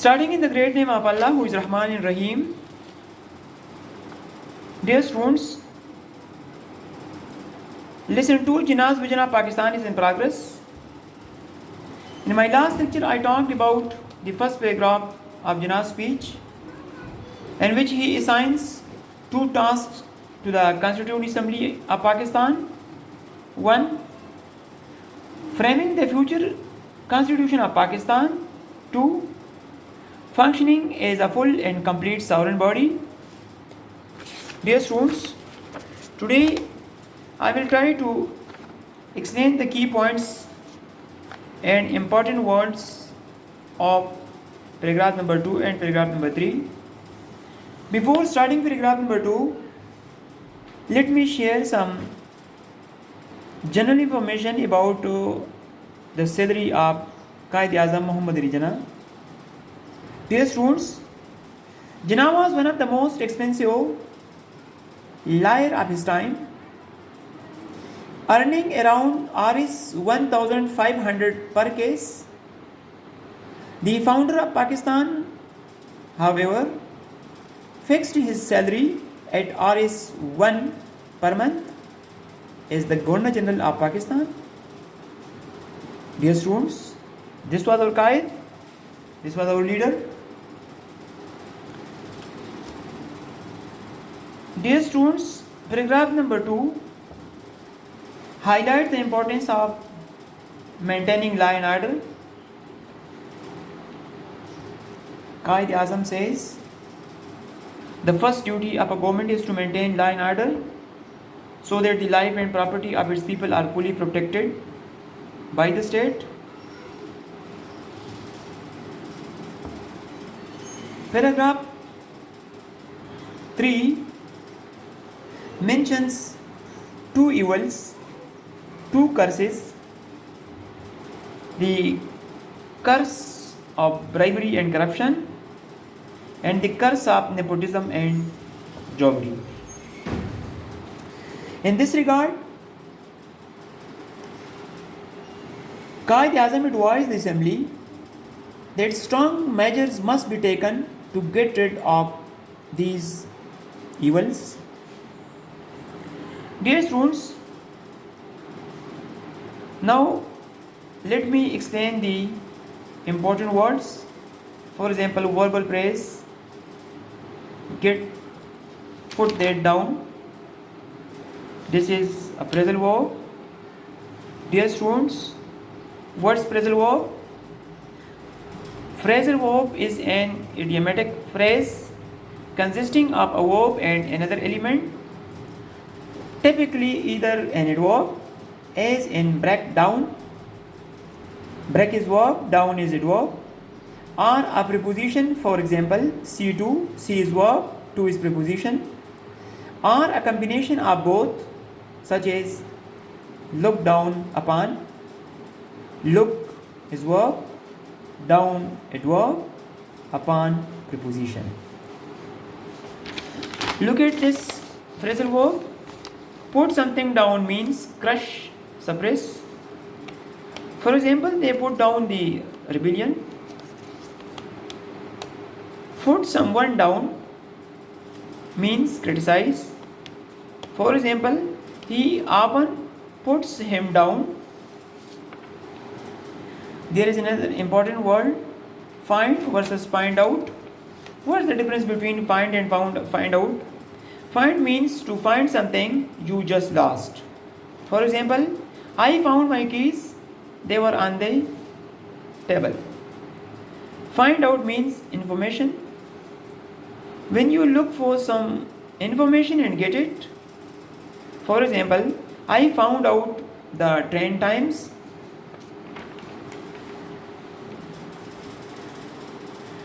Starting in the great name of Allah, who is Rahman and Rahim. Dear students, listen to Jinnah's vision of Pakistan is in progress. In my last lecture, I talked about the first paragraph of Jinnah's speech, in which he assigns two tasks to the Constituent Assembly of Pakistan. One, framing the future Constitution of Pakistan. Two, functioning as a full and complete sovereign body. Dear students, today I will try to explain the key points and important words of paragraph number 2 and paragraph number 3. Before starting paragraph number 2, let me share some general information about the salary of Quaid-e-Azam Muhammad Ali Jinnah. Dear students, Jinnah was one of the most expensive lawyer of his time, earning around Rs 1,500 per case. The founder of Pakistan, however, fixed his salary at Rs 1 per month as the Governor General of Pakistan. Dear students, this was our Qaid, this was our leader. Dear students, paragraph number 2 highlights the importance of maintaining law and order. Quaid-e-Azam says, the first duty of a government is to maintain law and order so that the life and property of its people are fully protected by the state. Paragraph 3 mentions two evils, two curses: the curse of bribery and corruption and the curse of nepotism and jobbery. In this regard, Quaid-e-Azam advised the Assembly that strong measures must be taken to get rid of these evils. Dear students, now let me explain the important words. For example, verbal praise, put that down. This is a phrasal verb. Dear students, what's phrasal verb? Phrasal verb is an idiomatic phrase consisting of a verb and another element, typically either an adverb, as in break down. Break is verb, down is adverb, or a preposition, for example, see to, see is verb, to is preposition, or a combination of both, such as look down upon. Look is verb, down adverb, upon preposition. Look at this phrasal verb. Put something down means crush, suppress. For example, they put down the rebellion. Put someone down means criticize. For example, he often puts him down. There is another important word, find versus find out. What is the difference between find and find out? Find means to find something you just lost. For example, I found my keys, they were on the table. Find out means information. When you look for some information and get it. For example, I found out the train times.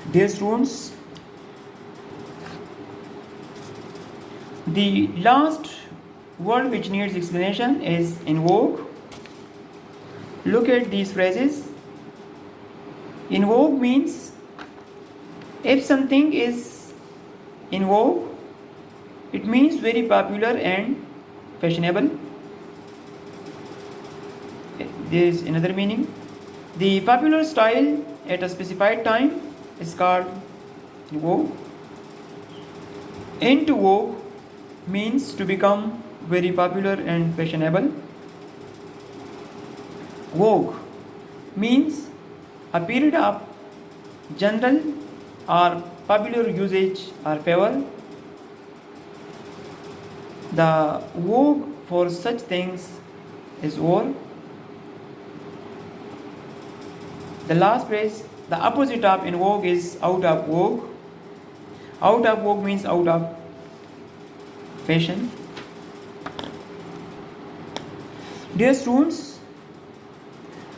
Dear students, the last word which needs explanation is invoke. Look at these phrases. Invoke means if something is in vogue, it means very popular and fashionable. There is another meaning. The popular style at a specified time. is called vogue. Into vogue means to become very popular and fashionable. Vogue means a period of general or popular usage or favor. The vogue for such things is over. The last phrase, the opposite of in vogue is out of vogue. Out of vogue means out of fashion. Dear students,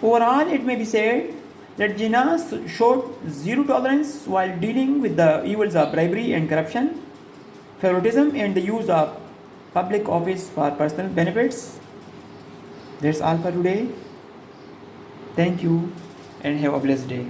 overall it may be said that Jinnahs showed zero tolerance while dealing with the evils of bribery and corruption, favoritism, and the use of public office for personal benefits. That's all for today. Thank you and have a blessed day.